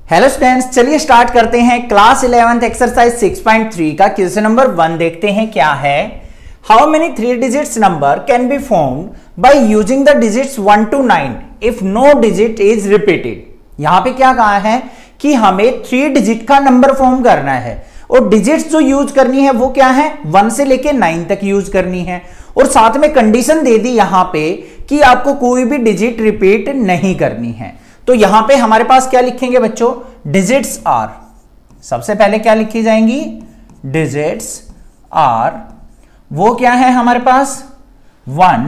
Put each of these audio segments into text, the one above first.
Hello students, चलिए start करते हैं क्लास 11th एक्सरसाइज 6.3 का क्वेश्चन नंबर 1। देखते हैं क्या है। How many 3 digits number can be formed by using the digits 1 to 9 if no digit is repeated. यहां पे क्या कहा है कि हमें 3 डिजिट का नंबर फॉर्म करना है और डिजिट्स जो यूज करनी है वो क्या है, 1 से लेके 9 तक यूज करनी है। और साथ में कंडीशन दे दी यहां पे कि आपको कोई भी डिजिट रिपीट नहीं करनी है। तो यहां पे हमारे पास क्या लिखेंगे बच्चों, डिजिट्स आर। सबसे पहले क्या लिखी जाएंगी, डिजिट्स आर। वो क्या है हमारे पास, 1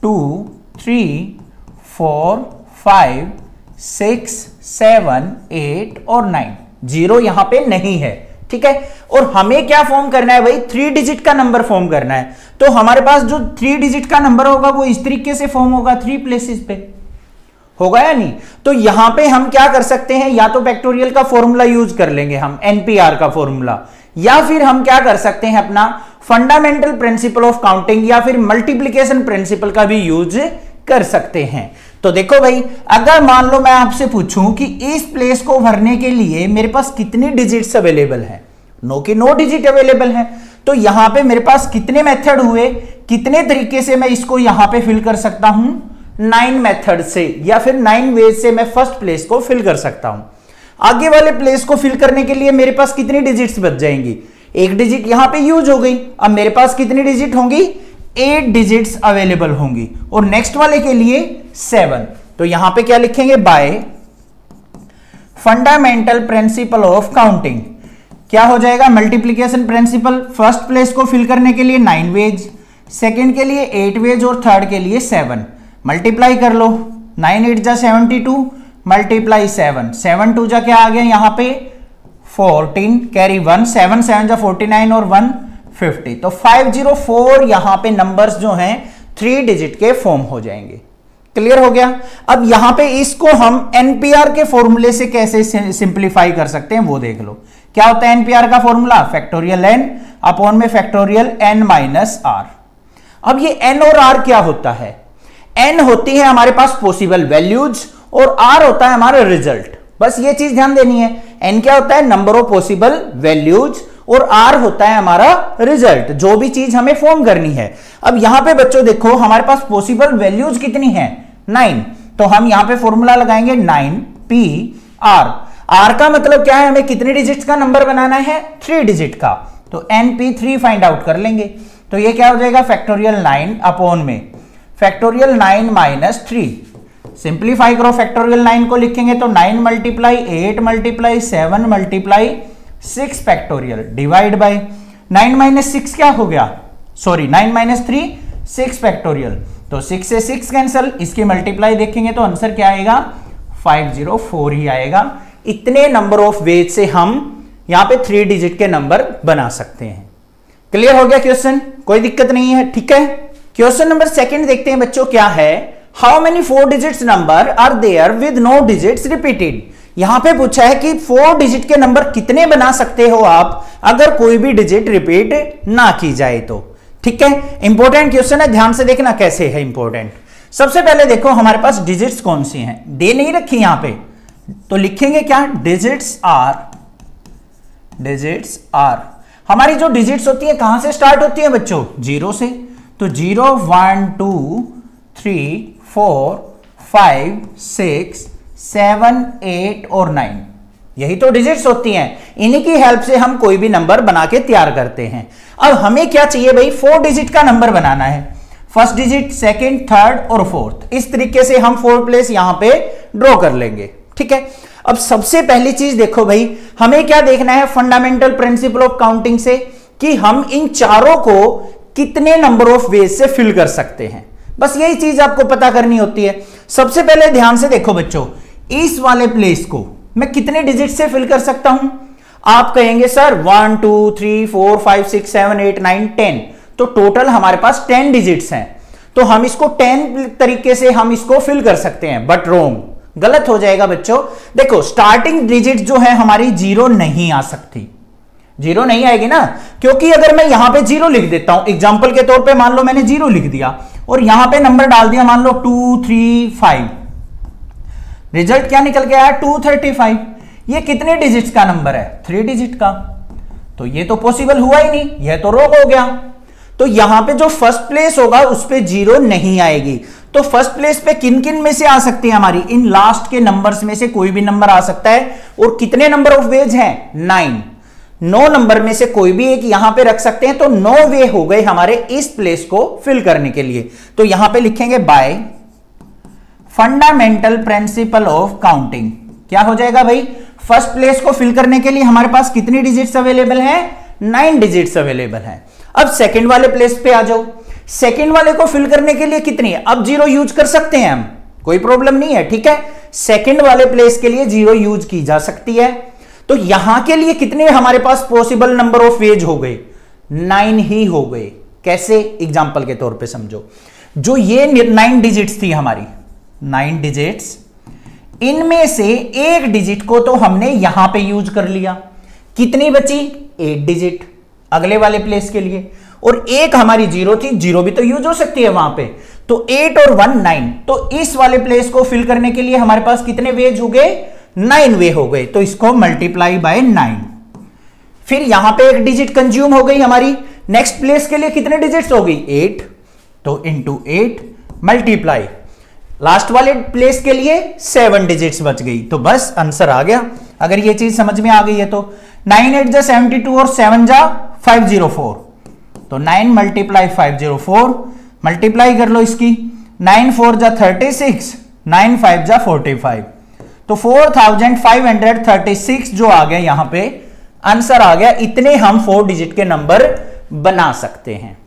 2 3 4 5 6 7 8 और 9। 0 यहां पे नहीं है, ठीक है। और हमें क्या फॉर्म करना है भाई, 3 डिजिट का नंबर फॉर्म करना है। तो हमारे पास जो 3 डिजिट का नंबर होगा वो इस तरीके से फॉर्म होगा, 3 प्लेसेस पे होगा या नहीं। तो यहां पे हम क्या कर सकते हैं, या तो फैक्टोरियल का फॉर्मूला यूज कर लेंगे हम, एनपीआर का फॉर्मूला, या फिर हम क्या कर सकते हैं अपना फंडामेंटल प्रिंसिपल ऑफ काउंटिंग या फिर मल्टीप्लिकेशन प्रिंसिपल का भी यूज कर सकते हैं। तो देखो भाई, अगर मान लो मैं आपसे पूछूं कि इस प्लेस को भरने के लिए मेरे पास कितनी डिजिट्स अवेलेबल है, नो कि नो डिजिट अवेलेबल है। तो यहां पे मेरे पास कितने मेथड हुए, कितने तरीके से मैं इसको यहां पे फिल कर सकता हूं, 9 मेथड से या फिर 9 वेज से मैं फर्स्ट प्लेस को फिल कर सकता हूं। आगे वाले प्लेस को फिल करने के लिए मेरे पास कितनी डिजिट्स बच जाएंगी, 1 डिजिट यहां पे यूज हो गई। अब मेरे पास कितनी डिजिट होंगी, 8 डिजिट्स अवेलेबल होंगी। और नेक्स्ट वाले के लिए 7। तो यहां पे क्या लिखेंगे, bye fundamental principle of counting क्या हो जाएगा, मल्टीप्लीकेशन प्रिंसिपल। फर्स्ट प्लेस को फिल करने के लिए 9 वेज, सेकेंड के लिए 8 वेज और थर्ड के लिए 7। मल्टीप्लाई कर लो, 9 8 जा 72 मल्टीप्लाई 7, 7 2 जा क्या आ गया यहां पे 14, कैरी 1, 7 7 जा 49 और 1 50। तो 504 यहां पे नंबर्स जो हैं 3 डिजिट के फॉर्म हो जाएंगे। क्लियर हो गया। अब यहां पे इसको हम एनपीआर के फॉर्मूले से कैसे सिंप्लीफाई कर सकते हैं वो देख लो। क्या होता है एनपीआर का फॉर्मूला, फैक्टोरियल एन अपॉन में फैक्टोरियल एन माइनस आर। अब ये एन और आर क्या होता है, एन होती है हमारे पास पॉसिबल वैल्यूज और आर होता है हमारा रिजल्ट। बस ये चीज ध्यान देनी है, एन क्या होता है, नंबर ऑफ पॉसिबल वैल्यूज, और आर होता है हमारा रिजल्ट, जो भी चीज हमें फॉर्म करनी है। अब यहां पे बच्चों देखो हमारे पास पॉसिबल वैल्यूज कितनी है, 9। तो हम यहां पे फॉर्मूला लगाएंगे 9 पी आर। आर का मतलब क्या है, हमें कितने डिजिट्स का नंबर बनाना है, 3 डिजिट का। तो np3 फाइंड आउट कर लेंगे। तो ये क्या हो जाएगा, फैक्टोरियल 9 अपॉन में फैक्टोरियल 9 माइनस 3। सिंप्लीफाई करो, फैक्टोरियल 9 को लिखेंगे तो 9 multiply 8 multiply 7 multiply 6 factorial divide by 9 minus 6 क्या हो गया, सॉरी 9 माइनस 3 6 फैक्टोरियल। तो 6 से 6 कैंसल, इसकी मल्टीप्लाई देखेंगे तो आंसर क्या आएगा, 504 ही आएगा। इतने नंबर ऑफ वेज से हम यहां पे 3 डिजिट के नंबर बना सकते हैं। क्लियर हो गया क्वेश्चन, कोई दिक्कत नहीं है, ठीक है। क्वेश्चन नंबर 2 देखते हैं बच्चों, क्या है, how many 4 digits number are there with no digits repeated. यहां पे पूछा है कि 4 डिजिट के नंबर कितने बना सकते हो आप अगर कोई भी डिजिट रिपीट ना की जाए तो, ठीक है। इंपॉर्टेंट क्वेश्चन है, ध्यान से देखना कैसे है इंपॉर्टेंट। सबसे पहले देखो हमारे पास डिजिट्स कौन सी हैं, दे नहीं रखी यहां पे, तो लिखेंगे क्या, डिजिट्स आर। डिजिट्स आर हमारी जो डिजिट्स होती है कहां से स्टार्ट होती है बच्चों, 0 से। तो 0 1 2 3 4 5 6 7 8 और 9, यही तो डिजिट्स होती हैं। इन्हीं की हेल्प से हम कोई भी नंबर बना के तैयार करते हैं। अब हमें क्या चाहिए भाई, 4 डिजिट का नंबर बनाना है, फर्स्ट डिजिट, सेकंड, थर्ड और फोर्थ। इस तरीके से हम 4 प्लेस यहां पे ड्रॉ कर लेंगे, ठीक है। अब सबसे पहली चीज देखो भाई, हमें क्या देखना है फंडामेंटल प्रिंसिपल ऑफ काउंटिंग से कि हम इन चारों को कितने नंबर ऑफ वेज से फिल कर सकते हैं। बस यही चीज आपको पता करनी होती है। सबसे पहले ध्यान से देखो बच्चों, इस वाले प्लेस को मैं कितने डिजिट से फिल कर सकता हूं। आप कहेंगे सर 1 2 3 4 5 6 7 8 9 10, तो टोटल हमारे पास 10 डिजिट्स हैं। तो हम इसको 10 तरीके से हम इसको फिल कर सकते हैं, बट रोंग, गलत हो जाएगा बच्चों। देखो स्टार्टिंग डिजिट जो है हमारी 0 नहीं आ सकती, 0 नहीं आएगी ना, क्योंकि अगर मैं यहां पे 0 लिख देता हूं, एग्जांपल के तौर पे मान लो मैंने 0 लिख दिया और यहां पे नंबर डाल दिया मान लो 2 3 5, रिजल्ट क्या निकल के आया 235। ये कितने डिजिट्स का नंबर है? 3 डिजिट का। तो ये तो पॉसिबल हुआ ही नहीं, यह तो रॉन्ग हो गया। तो यहां पे जो फर्स्ट प्लेस होगा उस पे 0 नहीं आएगी। तो फर्स्ट प्लेस पे किन किन में से आ सकती है हमारी? इन लास्ट के नंबर्स में से कोई भी नंबर आ सकता है। और कितने नंबर ऑफ वेज हैं? 9। 9 नंबर में से कोई भी एक यहां पे रख सकते हैं। तो 9 वे हो गए हमारे इस प्लेस को फिल करने के लिए। तो यहां पे लिखेंगे bye fundamental principle of counting. क्या हो जाएगा भाई? फर्स्ट प्लेस को फिल करने के लिए हमारे पास कितनी डिजिट्स अवेलेबल है? 9 डिजिट्स अवेलेबल है। अब सेकंड वाले प्लेस पे आ जाओ। सेकंड वाले को फिल करने के लिए कितनी है? अब 0 यूज कर सकते हैं हम, कोई प्रॉब्लम नहीं है, ठीक है। सेकंड वाले प्लेस के लिए 0 यूज की जा सकती है। तो यहां के लिए कितने हमारे पास पॉसिबल नंबर ऑफ वेज हो गए? 9 ही हो गए। कैसे? एग्जांपल के तौर पे समझो। जो ये 9 डिजिट्स थी हमारी, 9 डिजिट्स, इनमें से एक डिजिट को तो हमने यहां पे यूज कर लिया। कितनी बची? 8 डिजिट अगले वाले प्लेस के लिए। और एक हमारी 0 थी, 0 भी तो यूज हो सकती है वहां पे। तो 8 और 1 9। तो इस वाले प्लेस को फिल करने के लिए हमारे पास कितने वेज हो गए? 9 वे हो गए। तो इसको मल्टीप्लाई बाय 9। फिर यहां पे एक डिजिट कंज्यूम हो गई हमारी। नेक्स्ट प्लेस के लिए कितने डिजिट्स हो गई? 8। तो इंटू 8 मल्टीप्लाई लास्ट वाले प्लेस के लिए 7 डिजिट्स बच गई। तो बस आंसर आ गया। अगर ये चीज समझ में आ गई है तो 9 8 जा 72 और 7 जा 504। तो 9 मल्टीप्लाई 504 मल्टीप्लाई कर लो इसकी। 9 4 जा 36, 9 5 जा 45। तो 4536 जो आ गया यहां पे आंसर आ गया। इतने हम 4 डिजिट के नंबर बना सकते हैं।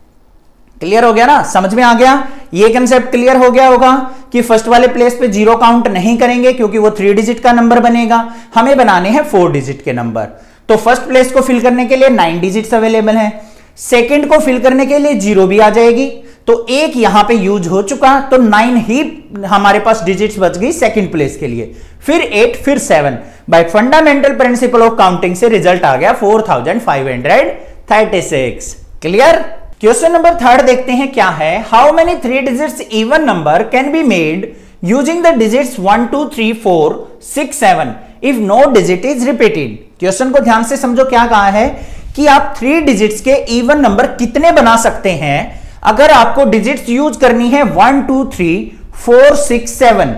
क्लियर हो गया ना? समझ में आ गया? ये कंसेप्ट क्लियर हो गया होगा कि फर्स्ट वाले प्लेस पे 0 काउंट नहीं करेंगे क्योंकि वो 3 डिजिट का नंबर बनेगा। हमें बनाने हैं 4 डिजिट के नंबर। तो फर्स्ट प्लेस को फिल करने के लिए 9 डिजिट्स अवेलेबल हैं। सेकंड को फिल करने के लिए 0 भी आ जाएगी। तो एक यहां पे यूज हो चुका, तो 9 ही हमारे पास डिजिट्स बच गई सेकंड प्लेस के लिए। फिर 8, फिर 7। Bye fundamental principle of counting से रिजल्ट आ गया 4536। क्लियर? क्वेश्चन नंबर 3 देखते हैं क्या है। How many 3 digits even number can be made using the digits 1 2 3 4 6 7 if no digit is repeated. Question को ध्यान से समझो। क्या कहा है कि आप 3 डिजिट्स के इवन नंबर कितने बना सकते हैं अगर आपको डिजिट्स यूज करनी है 1 2 3 4 6 7।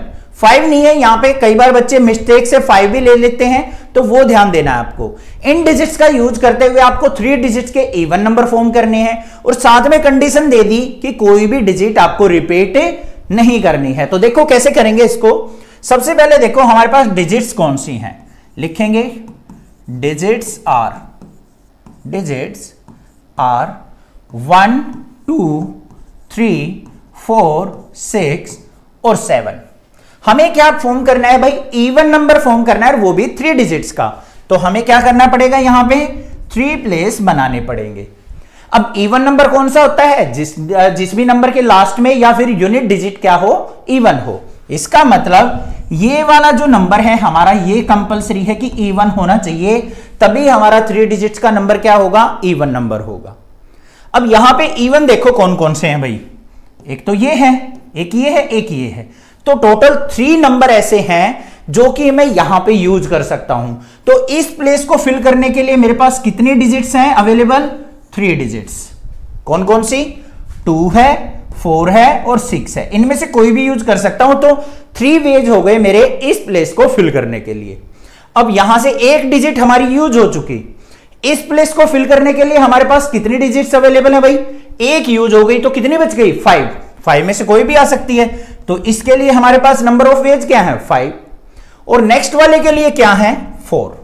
5 नहीं है यहां पे। कई बार बच्चे मिस्टेक से 5 भी ले लेते हैं, तो वो ध्यान देना है आपको। इन डिजिट्स का यूज करते हुए आपको 3 डिजिट्स के इवन नंबर फॉर्म करने हैं और साथ में कंडीशन दे दी कि कोई भी डिजिट आपको रिपीट नहीं करनी है। तो देखो कैसे करेंगे इसको। सबसे पहले देखो हमारे पास डिजिट्स कौन सी हैं। लिखेंगे डिजिट्स आर 1 2 3 4 6 और 7। हमें क्या फॉर्म करना है भाई? इवन नंबर फॉर्म करना है, वो भी 3 डिजिट्स का। तो हमें क्या करना पड़ेगा? यहां पे 3 प्लेस बनाने पड़ेंगे। अब इवन नंबर कौन सा होता है? जिस भी नंबर के लास्ट में या फिर यूनिट डिजिट क्या हो? इवन हो। इसका मतलब ये वाला जो नंबर है हमारा, ये कंपलसरी है कि इवन होना चाहिए, तभी हमारा 3 डिजिट्स का नंबर क्या होगा? इवन नंबर होगा। अब यहां पे इवन देखो कौन कौन से हैं भाई। एक तो ये है, एक ये है, एक ये है। तो टोटल 3 नंबर ऐसे हैं जो कि मैं यहां पे यूज कर सकता हूं। तो इस प्लेस को फिल करने के लिए मेरे पास कितनी डिजिट्स हैं अवेलेबल? 3 डिजिट्स। कौन कौन सी? 2 है, 4 है और 6 है। इनमें से कोई भी यूज कर सकता हूं। तो 3 वेज हो गए मेरे इस प्लेस को फिल करने के लिए। अब यहां से एक डिजिट हमारी यूज हो चुकी। इस प्लेस को फिल करने के लिए हमारे पास कितनी डिजिट्स अवेलेबल है भाई? एक यूज हो गई, तो कितनी बच गई? 5। 5 में से कोई भी आ सकती है। तो इसके लिए हमारे पास नंबर ऑफ वेज क्या है? 5। और नेक्स्ट वाले के लिए क्या है? 4।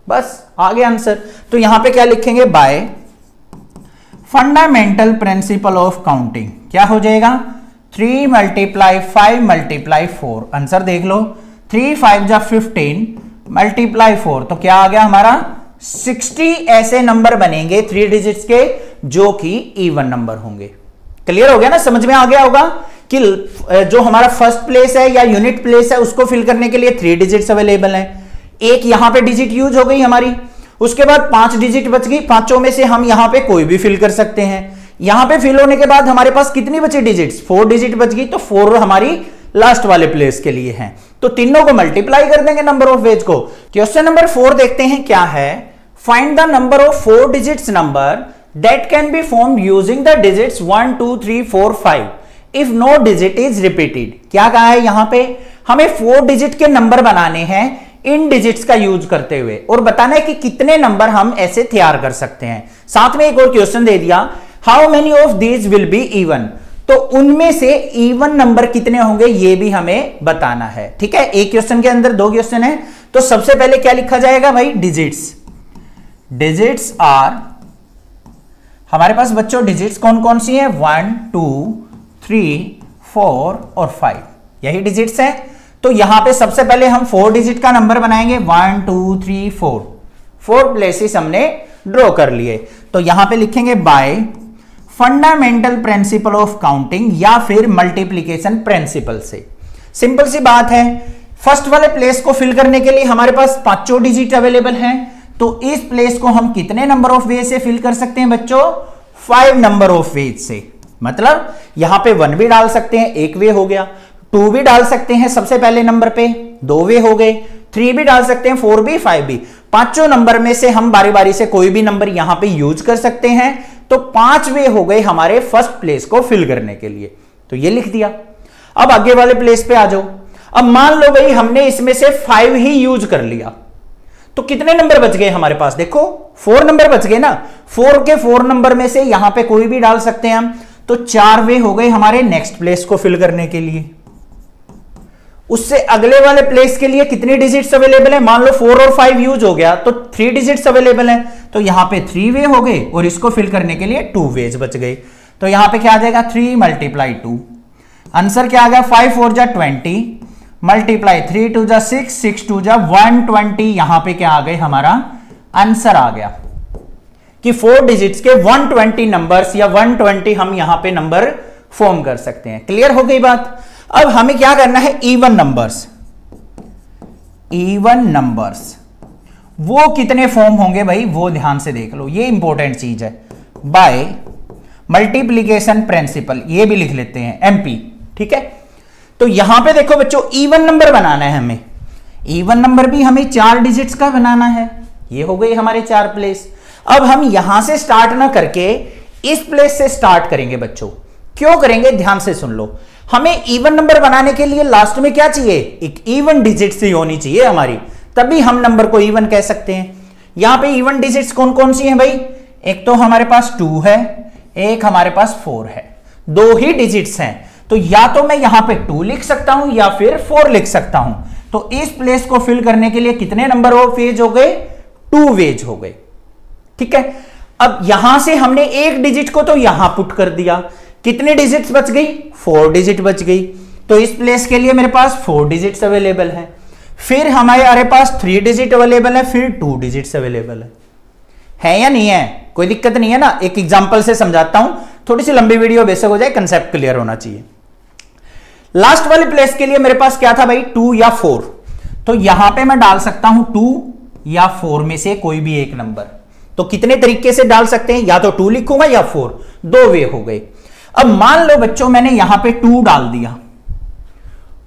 बस आ गया आंसर। तो यहां पे क्या लिखेंगे? Bye fundamental principle of counting. क्या हो जाएगा? 3 मल्टीप्लाई 5 मल्टीप्लाई 4। आंसर देख लो। 3 5 जा 15 मल्टीप्लाई 4। तो क्या आ गया हमारा? 60 ऐसे नंबर बनेंगे 3 डिजिट्स के जो कि इवन नंबर होंगे। क्लियर हो गया ना? समझ में आ गया होगा कि जो हमारा फर्स्ट प्लेस है या यूनिट प्लेस है उसको फिल करने के लिए 3 डिजिट्स अवेलेबल हैं। एक यहां पे डिजिट यूज हो गई हमारी। उसके बाद 5 डिजिट बच गई। 5 में से हम यहां पे कोई भी फिल कर सकते हैं। यहां पे फिल होने के बाद हमारे पास कितनी बची डिजिट्स? 4 डिजिट बच गई। तो 4 हमारी लास्ट वाले प्लेस के लिए हैं, तो तीनों को मल्टीप्लाई कर देंगे नंबर ऑफ वेज को। क्वेश्चन नंबर 4 देखते हैं क्या है। Find the number of 4 digits number that can be formed using the digits 1 2 3 4 5 if no digit is repeated. क्या कहा है यहां पे, हमें 4 डिजिट के नंबर बनाने हैं इन डिजिट्स का यूज करते हुए, और बताना है कि कितने नंबर हम ऐसे तैयार कर सकते हैं। साथ में एक और क्वेश्चन दे दिया, how many of these will be even, तो उनमें से इवन नंबर कितने होंगे ये भी हमें बताना है। ठीक है, एक क्वेश्चन के अंदर 2 क्वेश्चन है, तो सबसे पहले क्या लिखा जाएगा भाई, डिजिट्स। डिजिट्स आर, हमारे पास बच्चों डिजिट्स कौन कौन सी है, 1 2 3 4 और 5, यही डिजिट्स है। तो यहां पे सबसे पहले हम 4 डिजिट का नंबर बनाएंगे, 1 2 3 4, 4 प्लेसेस हमने ड्रॉ कर लिए। तो यहां पे लिखेंगे bye fundamental principle of counting या फिर मल्टीप्लीकेशन प्रिंसिपल से। सिंपल सी बात है, फर्स्ट वाले प्लेस को फिल करने के लिए हमारे पास 5 डिजिट अवेलेबल हैं, तो इस प्लेस को हम कितने नंबर ऑफ वे से फिल कर सकते हैं बच्चों, 5 नंबर ऑफ वेज से। मतलब यहां पे 1 भी डाल सकते हैं, 1 वे हो गया, 2 भी डाल सकते हैं सबसे पहले नंबर पे, 2 वे हो गए, 3 भी डाल सकते हैं, 4 भी, 5 भी। 5 नंबर में से हम बारी बारी से कोई भी नंबर यहां पे यूज कर सकते हैं, तो 5 वे हो गए हमारे फर्स्ट प्लेस को फिल करने के लिए, तो ये लिख दिया। अब आगे वाले प्लेस पे आ जाओ। अब मान लो भाई हमने इसमें से 5 ही यूज कर लिया, तो कितने नंबर बच गए हमारे पास, देखो 4 नंबर बच गए ना। 4 के 4 नंबर में से यहां पे कोई भी डाल सकते हैं हम, तो 4 वे हो गए हमारे नेक्स्ट प्लेस को फिल करने के लिए। उससे अगले वाले प्लेस के लिए कितनी डिजिट्स अवेलेबल है, मान लो 4 और 5 यूज हो गया, तो 3 डिजिट्स अवेलेबल है, तो यहां पे 3 वे हो गए, और इसको फिल करने के लिए 2 वेज बच गए। तो यहां पे क्या आ जाएगा, 3 × 2, आंसर क्या आ गया, 5 4 जा 20 मल्टीप्लाई 3 2 जा 6 6 2 जा 120। यहां पे क्या आ गए, हमारा आंसर आ गया कि 4 डिजिट्स के 120 नंबर्स या 120 हम यहां पे नंबर फॉर्म कर सकते हैं। क्लियर हो गई बात। अब हमें क्या करना है, इवन नंबर्स। इवन नंबर्स वो कितने फॉर्म होंगे भाई, वो ध्यान से देख लो, ये इंपॉर्टेंट चीज है। बाय मल्टीप्लीकेशन प्रिंसिपल, ये भी लिख लेते हैं MP। ठीक है, तो यहां पे देखो बच्चों, इवन नंबर बनाना है हमें। इवन नंबर भी हमें 4 डिजिट्स का बनाना है, ये हो गई हमारे 4 प्लेस। अब हम यहां से स्टार्ट ना करके इस प्लेस से स्टार्ट करेंगे बच्चों। क्यों करेंगे, ध्यान से सुन लो। हमें इवन नंबर बनाने के लिए लास्ट में क्या चाहिए, एक इवन डिजिट सी होनी चाहिए हमारी, तभी हम नंबर को इवन कह सकते हैं। यहां पे इवन डिजिट्स कौन कौन सी हैं भाई, एक तो हमारे पास 2 है, एक हमारे पास 4 है, 2 ही डिजिट्स हैं। तो या तो मैं यहां पे 2 लिख सकता हूं या फिर 4 लिख सकता हूं। तो इस प्लेस को फिल करने के लिए कितने नंबर ऑफ वेज हो गए, 2 वेज हो गए। ठीक है, अब यहां से हमने एक डिजिट को तो यहां पुट कर दिया, कितने डिजिट्स बच गई, 4 डिजिट बच गई। तो इस प्लेस के लिए मेरे पास 4 डिजिट्स अवेलेबल है। फिर हमारे पास 3 डिजिट अवेलेबल है, फिर 2 डिजिट्स अवेलेबल है या नहीं है, कोई दिक्कत नहीं है ना। एक एग्जांपल से समझाता हूं, थोड़ी सी लंबी वीडियो बेशक हो जाए, कंसेप्ट क्लियर होना चाहिए। लास्ट वाले प्लेस के लिए मेरे पास क्या था भाई, 2 या 4, तो यहां पे मैं डाल सकता हूं 2 या 4 में से कोई भी एक नंबर। तो कितने तरीके से डाल सकते हैं, या तो 2 लिखूंगा या 4, 2 वे हो गए। अब मान लो बच्चों मैंने यहां पे 2 डाल दिया,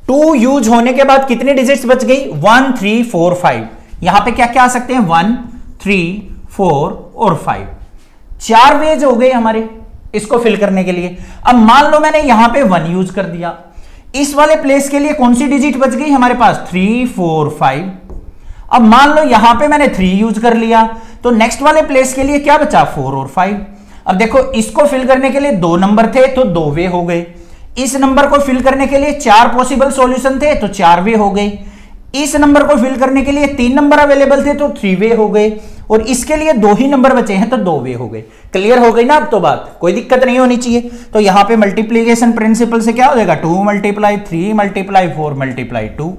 2 यूज होने के बाद कितने डिजिट्स बच गई, 1 3 4 5। यहां पे क्या क्या आ सकते हैं, 1 3 4 और 5, 4 वेज हो गए हमारे इसको फिल करने के लिए। अब मान लो मैंने यहां पे 1 यूज कर दिया, इस वाले प्लेस के लिए कौन सी डिजिट बच गई हमारे पास, 3 4 5। अब मान लो यहां पे मैंने 3 यूज कर लिया, तो नेक्स्ट वाले प्लेस के लिए क्या बचा, 4 और 5। अब देखो इसको फिल करने के लिए 2 नंबर थे, तो 2 वे हो गए। इस नंबर को फिल करने के लिए 4 पॉसिबल सॉल्यूशन थे, तो 4 वे हो गए। इस नंबर को फिल करने के लिए 3 नंबर अवेलेबल थे, तो 3 वे हो गए। और इसके लिए 2 ही नंबर बचे हैं, तो 2 वे हो गए। क्लियर हो गई ना अब तो बात, कोई दिक्कत नहीं होनी चाहिए। तो यहां पे मल्टीप्लीकेशन प्रिंसिपल से क्या हो जाएगा, 2 × 3 × 4 × 2।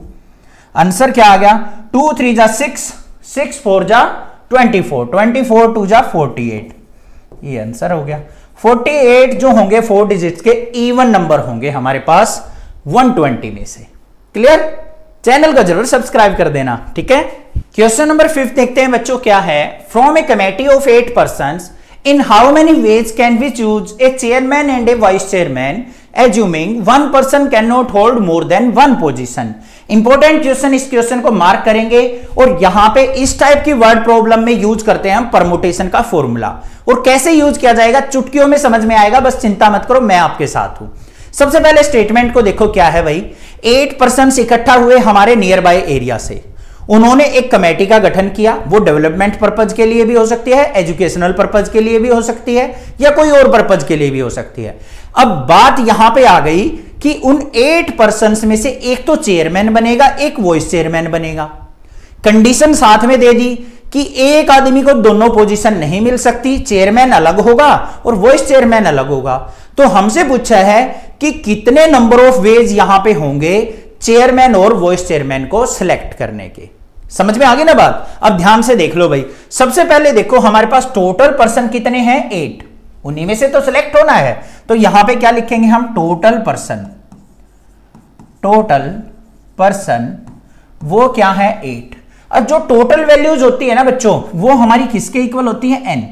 आंसर क्या आ गया, 2 3 जा 6 6 4 जा 24 24 2 जा 48। ये आंसर हो गया। 48 जो होंगे 4 डिजिट्स के इवन नंबर होंगे हमारे पास 120 में से। क्लियर, चैनल को जरूर सब्सक्राइब कर देना। ठीक है, क्वेश्चन नंबर 5 देखते हैं बच्चों क्या है। From a committee of 8 persons in how many ways can we choose a chairman and a vice chairman assuming one person can not hold more than one position. Important question, इस question को mark करेंगे और यहां पे इस type की word problem में use करते हैं हम परमुटेशन का फॉर्मूला। और कैसे यूज किया जाएगा चुटकियों में समझ में आएगा, बस चिंता मत करो, मैं आपके साथ हूं। सबसे पहले स्टेटमेंट को देखो क्या है भाई। 8 पर्सन्स इकट्ठा हुए हमारे नियर बाय एरिया से, उन्होंने एक कमेटी का गठन किया। वो डेवलपमेंट पर्पज के लिए भी हो सकती है, एजुकेशनल पर्पज के लिए भी हो सकती है, या कोई और पर्पज के लिए भी हो सकती है। अब बात यहां पे आ गई कि उन 8 पर्सन्स में से एक तो चेयरमैन बनेगा, एक वाइस चेयरमैन बनेगा। कंडीशन साथ में दे दी कि एक आदमी को दोनों पोजीशन नहीं मिल सकती, चेयरमैन अलग होगा और वाइस चेयरमैन अलग होगा। तो हमसे पूछा है कि कितने नंबर ऑफ वेज यहां पे होंगे चेयरमैन और वाइस चेयरमैन को सिलेक्ट करने के। समझ में आ गई ना बात। अब ध्यान से देख लो भाई। सबसे पहले देखो हमारे पास टोटल पर्सन कितने हैं 8, उन्हीं में से तो सिलेक्ट होना है। तो यहां पे क्या लिखेंगे हम, टोटल पर्सन। टोटल पर्सन वो क्या है 8। अब जो टोटल वैल्यूज होती है ना बच्चों, वो हमारी किसके इक्वल होती है, n।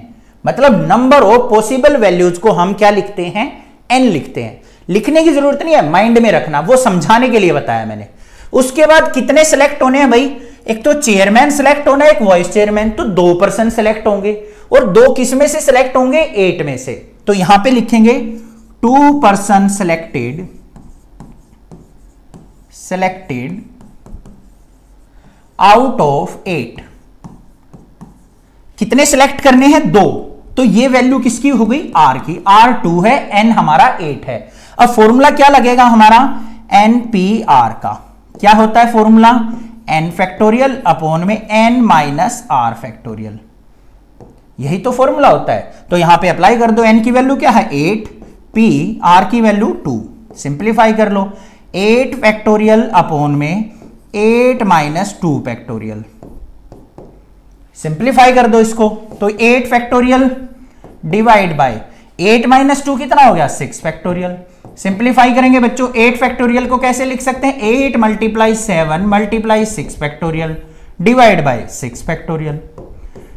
मतलब नंबर ऑफ पॉसिबल वैल्यूज को हम क्या लिखते हैं, n लिखते हैं। लिखने की जरूरत नहीं है, माइंड में रखना, वो समझाने के लिए बताया मैंने। उसके बाद कितने सिलेक्ट होने हैं भाई, एक तो चेयरमैन सिलेक्ट होना है, एक वाइस चेयरमैन, तो 2 पर्सन सिलेक्ट होंगे। और 2 किस में से सिलेक्ट होंगे, 8 में से। तो यहां पे लिखेंगे 2 पर्सन सिलेक्टेड आउट ऑफ 8। कितने सिलेक्ट करने हैं, 2। तो ये वैल्यू किसकी हो गई, r की। r2 है, n हमारा 8 है। अब फॉर्मूला क्या लगेगा हमारा, npr का। क्या होता है फॉर्मूला, n फैक्टोरियल अपॉन में n माइनस r फैक्टोरियल। यही तो फॉर्मूला होता है। तो यहां पे अप्लाई कर दो। n की वैल्यू क्या है 8, p, r की वैल्यू 2। सिंप्लीफाई कर लो, 8 फैक्टोरियल अपॉन में 8 माइनस 2 फैक्टोरियल। सिंप्लीफाई कर दो इसको, तो 8 फैक्टोरियल डिवाइड बाय 8 माइनस 2 कितना हो गया, 6 फैक्टोरियल। सिंप्लीफाई करेंगे बच्चों, 8 फैक्टोरियल को कैसे लिख सकते हैं, 8 multiply 7 multiply 6 factorial divide by 6 factorial.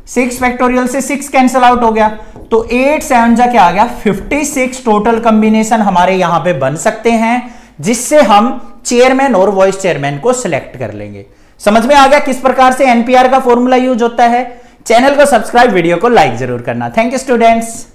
6 factorial से 6 कैंसिल आउट हो गया, तो 8 7 जा क्या आ गया, 56 टोटल कॉम्बिनेशन हमारे यहां पे बन सकते हैं, जिससे हम चेयरमैन और वाइस चेयरमैन को सिलेक्ट कर लेंगे। समझ में आ गया किस प्रकार से एनपीआर का फॉर्मूला यूज होता है। चैनल को सब्सक्राइब, वीडियो को लाइक जरूर करना। Thank you students.